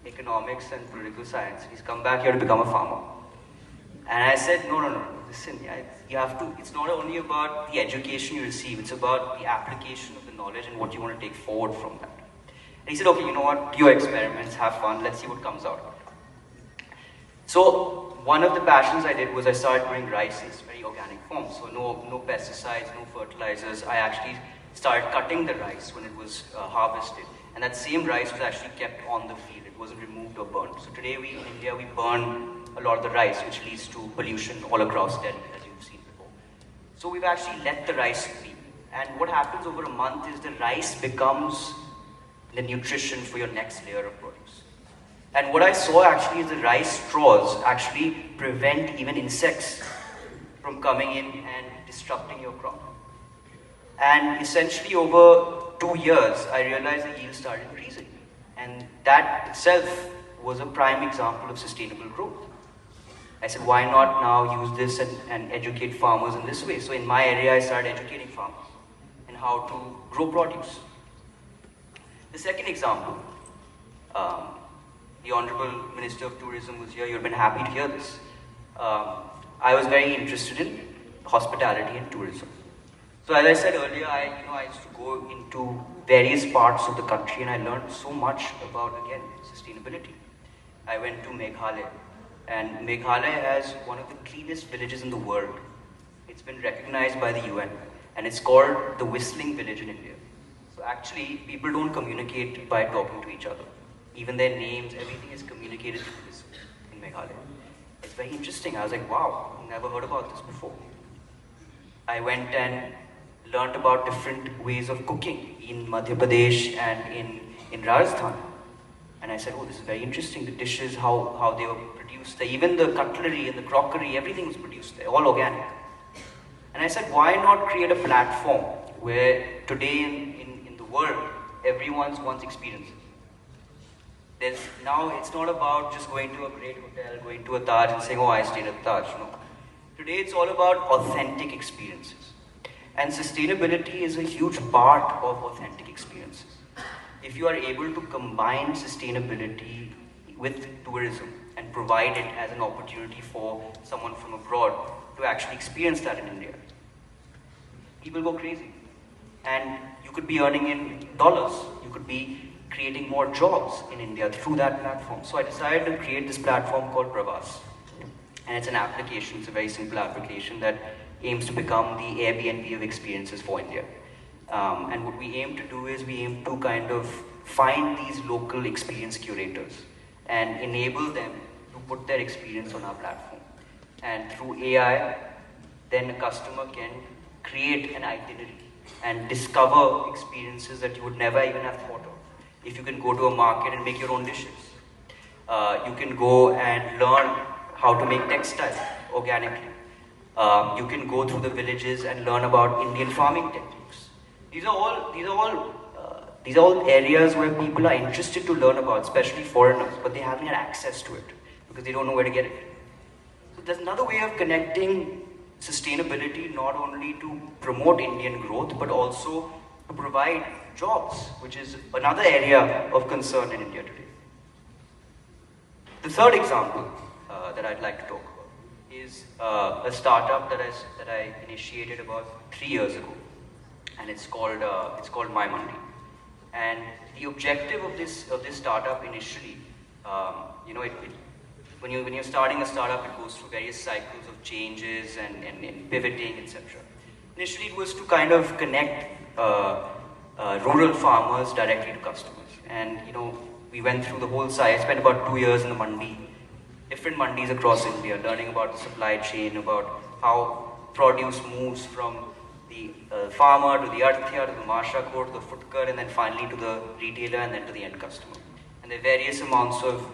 economics and political science. He's come back here to become a farmer. And I said, no, listen, you have to, it's not only about the education you receive, it's about the application of the knowledge and what you want to take forward from that. And he said, okay, you know what, do your experiments, have fun, let's see what comes out. So one of the passions I did was I started growing rice in very organic form. So no pesticides, no fertilizers. I actually started cutting the rice when it was harvested. And that same rice was actually kept on the field. It wasn't removed or burned. So today in India, we burn a lot of the rice, which leads to pollution all across Delhi, as you've seen before. So we've actually let the rice be. And what happens over a month is the rice becomes the nutrition for your next layer of produce. And what I saw actually is the rice straws actually prevent even insects from coming in and disrupting your crop. And essentially over 2 years, I realized the yield started increasing. And that itself was a prime example of sustainable growth. I said, why not now use this and educate farmers in this way? So in my area, I started educating farmers in how to grow produce. The second example, the Honorable Minister of Tourism was here. You've been happy to hear this. I was very interested in hospitality and tourism. So as I said earlier, I used to go into various parts of the country and I learned so much about, again, sustainability. I went to Meghalaya, and Meghalaya has one of the cleanest villages in the world. It's been recognized by the UN, and it's called the Whistling Village in India. So actually, people don't communicate by talking to each other. Even their names, everything is communicated through this in Meghalaya. It's very interesting. I was like, wow, never heard about this before. I went and learned about different ways of cooking in Madhya Pradesh and in Rajasthan. And I said, oh, this is very interesting. The dishes, how they were produced there. Even the cutlery and the crockery, everything was produced there, all organic. And I said, why not create a platform where today in the world, everyone wants experiences. Now it's not about just going to a great hotel, going to a Taj and saying, oh, I stayed at Taj. No. Today it's all about authentic experiences. And sustainability is a huge part of authentic experiences. If you are able to combine sustainability with tourism and provide it as an opportunity for someone from abroad to actually experience that in India, people go crazy. And you could be earning in dollars. You could be creating more jobs in India through that platform. So I decided to create this platform called Pravas. And it's an application, it's a very simple application that aims to become the Airbnb of experiences for India. And what we aim to do is we aim to kind of find these local experience curators and enable them to put their experience on our platform. And through AI, then a customer can create an itinerary and discover experiences that you would never even have thought of. If you can go to a market and make your own dishes. You can go and learn how to make textiles organically. You can go through the villages and learn about Indian farming techniques. These are all areas where people are interested to learn about, especially foreigners, but they haven't had access to it because they don't know where to get it. So there's another way of connecting sustainability not only to promote Indian growth, but also to provide jobs, which is another area of concern in India today. The third example that I'd like to talk about is a startup that I initiated about 3 years ago, and it's called My Mandi. And the objective of this startup initially, when you're starting a startup, it goes through various cycles of changes and pivoting, etc. Initially, it was to kind of connect rural farmers directly to customers, and we went through the whole cycle. I spent about 2 years in the mandi, different mandis across India, learning about the supply chain, about how produce moves from the farmer to the arthya, to the mashako, to the futkar, and then finally to the retailer, and then to the end customer. And there are various amounts of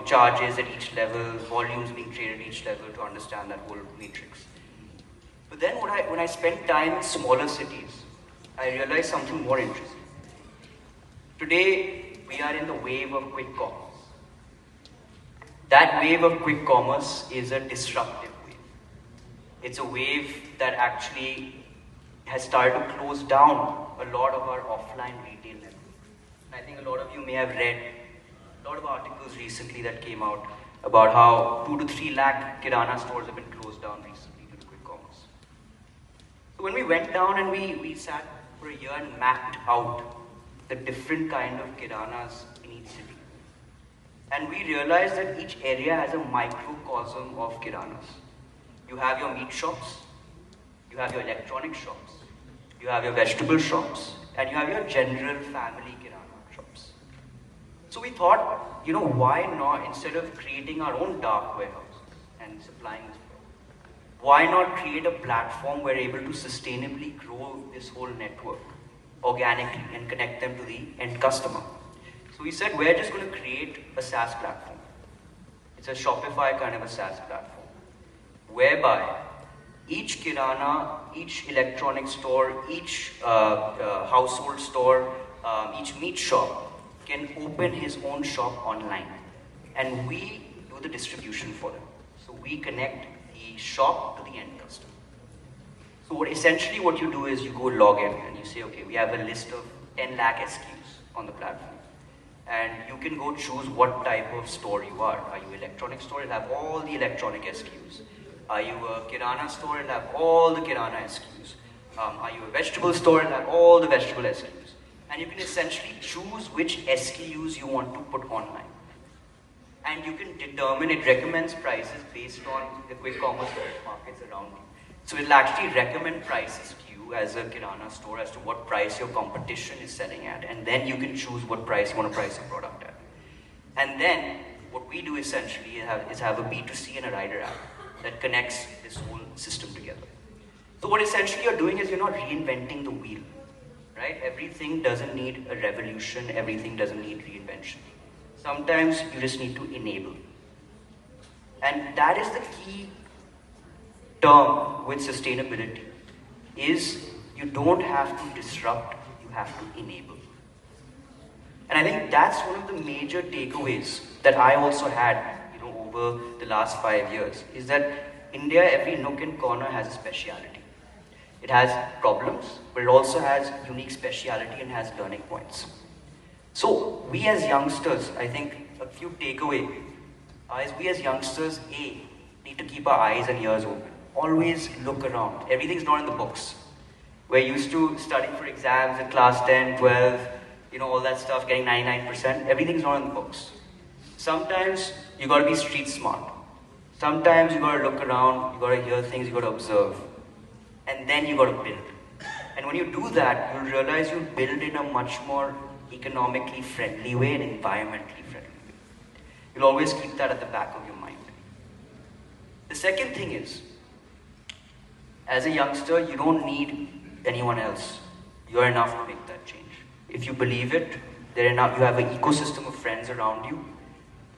charges at each level, volumes being traded at each level to understand that whole matrix. But then when I spent time in smaller cities, I realized something more interesting. Today, we are in the wave of quick commerce. That wave of quick commerce is a disruptive wave. It's a wave that actually has started to close down a lot of our offline retail network. I think a lot of you may have read, a lot lot of articles recently that came out about how 2 to 3 lakh kirana stores have been closed down recently due to quick commerce. So when we went down and we sat for a year and mapped out the different kind of kiranas in each city, and we realized that each area has a microcosm of kiranas. You have your meat shops, you have your electronic shops, you have your vegetable shops, and you have your general family kirana shops. So we thought, why not, instead of creating our own dark warehouse and supplying this product, why not create a platform where we're able to sustainably grow this whole network organically and connect them to the end customer? So we said, we're just going to create a SaaS platform. It's a Shopify kind of a SaaS platform, whereby each kirana, each electronic store, each household store, each meat shop can open his own shop online. And we do the distribution for them. So we connect the shop to the end customer. So essentially what you do is you go log in and you say, okay, we have a list of 10 lakh SKUs on the platform. And you can go choose what type of store you are. Are you an electronic store? It'll have all the electronic SKUs. Are you a kirana store? It'll have all the kirana SKUs. Are you a vegetable store? It'll have all the vegetable SKUs. And you can essentially choose which SKUs you want to put online. And you can determine, it recommends prices based on the quick commerce markets around you. So it'll actually recommend prices to you as a kirana store as to what price your competition is selling at, and then you can choose what price you want to price your product at. And then what we do essentially is have a B2C and a rider app that connects this whole system together. So what essentially you're doing is you're not reinventing the wheel, right? Everything doesn't need a revolution, everything doesn't need reinvention. Sometimes you just need to enable. And that is the key term with sustainability, is you don't have to disrupt, you have to enable. And I think that's one of the major takeaways that I also had, over the last 5 years, is that India, every nook and corner has a speciality. It has problems, but it also has unique speciality and has learning points. So we as youngsters, I think a few takeaways is we as youngsters, need to keep our eyes and ears open. Always look around. Everything's not in the books. We're used to studying for exams in class 10, 12, all that stuff, getting 99%. Everything's not in the books. Sometimes you gotta be street smart. Sometimes you gotta look around, you gotta hear things, you gotta observe. And then you gotta build. And when you do that, you'll realize you'll build in a much more economically friendly way and environmentally friendly way. You'll always keep that at the back of your mind. The second thing is, as a youngster, you don't need anyone else. You're enough to make that change. If you believe it, you have an ecosystem of friends around you.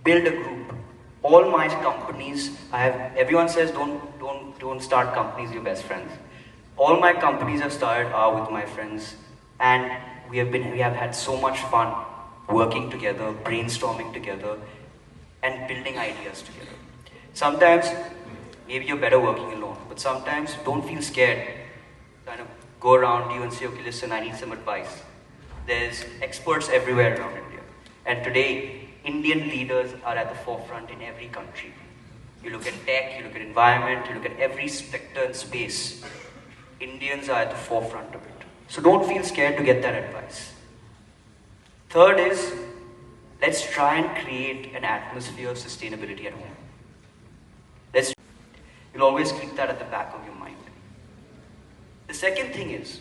Build a group. All my companies, everyone says don't start companies with your best friends. All my companies I've started are with my friends, and we have had so much fun working together, brainstorming together, and building ideas together. Sometimes maybe you're better working alone, but sometimes don't feel scared. Kind of go around you and say, okay, listen, I need some advice. There's experts everywhere around India. And today, Indian leaders are at the forefront in every country. You look at tech, you look at environment, you look at every sector and space. Indians are at the forefront of it. So don't feel scared to get that advice. Third is, let's try and create an atmosphere of sustainability at home. You'll always keep that at the back of your mind. The second thing is,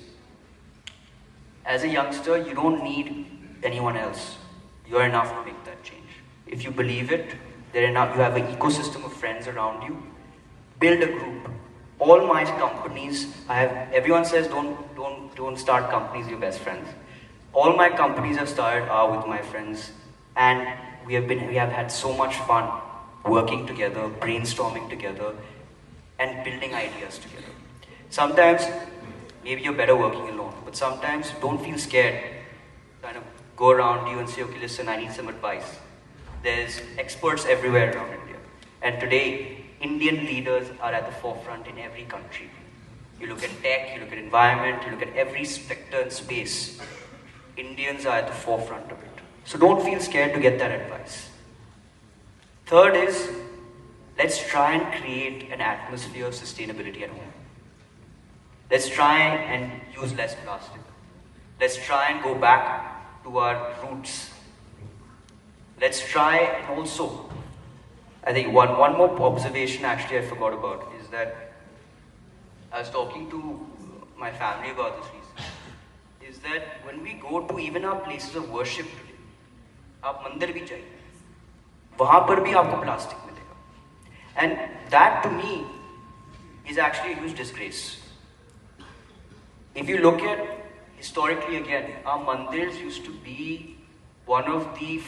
as a youngster, you don't need anyone else. You're enough to make that change. If you believe it, you have an ecosystem of friends around you. Build a group. All my companies, everyone says don't start companies with your best friends. All my companies I've started are with my friends, and we have had so much fun working together, brainstorming together, and building ideas together. Sometimes maybe you're better working alone, but sometimes don't feel scared. Kind of go around you and say, okay, listen, I need some advice. There's experts everywhere around India. And today, Indian leaders are at the forefront in every country. You look at tech, you look at environment, you look at every sector and space. Indians are at the forefront of it. So don't feel scared to get that advice. Third is, let's try and create an atmosphere of sustainability at home. Let's try and use less plastic. Let's try and go back to our roots. Let's try and also, I think one more observation actually I forgot about is that I was talking to my family about this recently, is that when we go to even our places of worship today, आप मंदिर भी जाइए, वहाँ पर भी आपको plastic मिलेगा. And that to me is actually a huge disgrace. If you look at historically again, our mandirs used to be one of the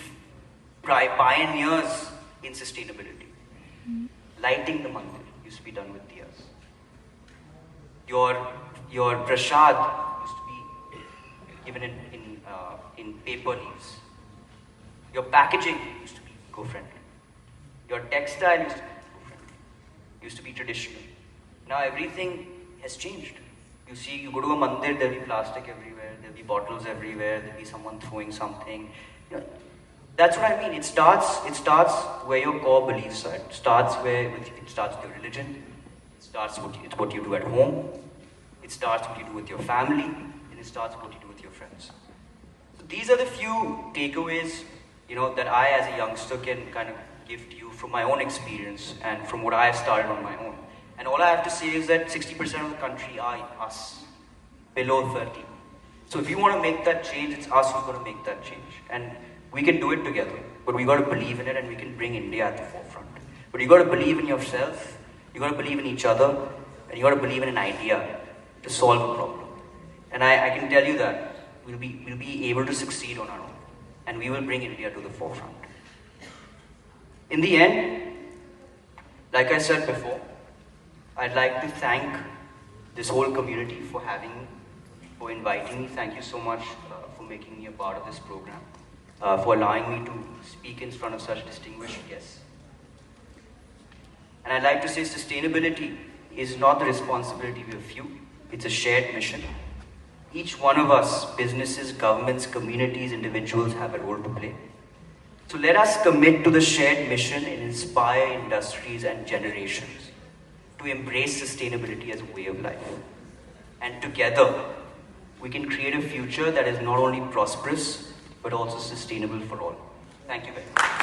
pioneers in sustainability. Lighting the mandir used to be done with diyas. Your prasad used to be given in paper leaves. Your packaging used to be eco-friendly. Your textile used to be eco-friendly. Used to be traditional. Now everything has changed. You see, you go to a mandir, there'll be plastic everywhere, there'll be bottles everywhere, there'll be someone throwing something. You know, that's what I mean. It starts where your core beliefs are. It starts with your religion. It starts with what you do at home. It starts what you do with your family, and it starts what you do with your friends. So these are the few takeaways, that I as a youngster can kind of give to you from my own experience and from what I've started on my own. And all I have to say is that 60% of the country are us, below 30. So if you want to make that change, it's us who's going to make that change. And we can do it together, but we got to believe in it and we can bring India at the forefront. But you got to believe in yourself, you got to believe in each other, and you got to believe in an idea to solve a problem. And I can tell you that we'll be able to succeed on our own, and we will bring India to the forefront. In the end, like I said before, I'd like to thank this whole community for inviting me. Thank you so much for making me a part of this program, for allowing me to speak in front of such distinguished guests. And I'd like to say sustainability is not the responsibility of a few, it's a shared mission. Each one of us, businesses, governments, communities, individuals have a role to play. So let us commit to the shared mission and inspire industries and generations to embrace sustainability as a way of life. And together, we can create a future that is not only prosperous, but also sustainable for all. Thank you very much.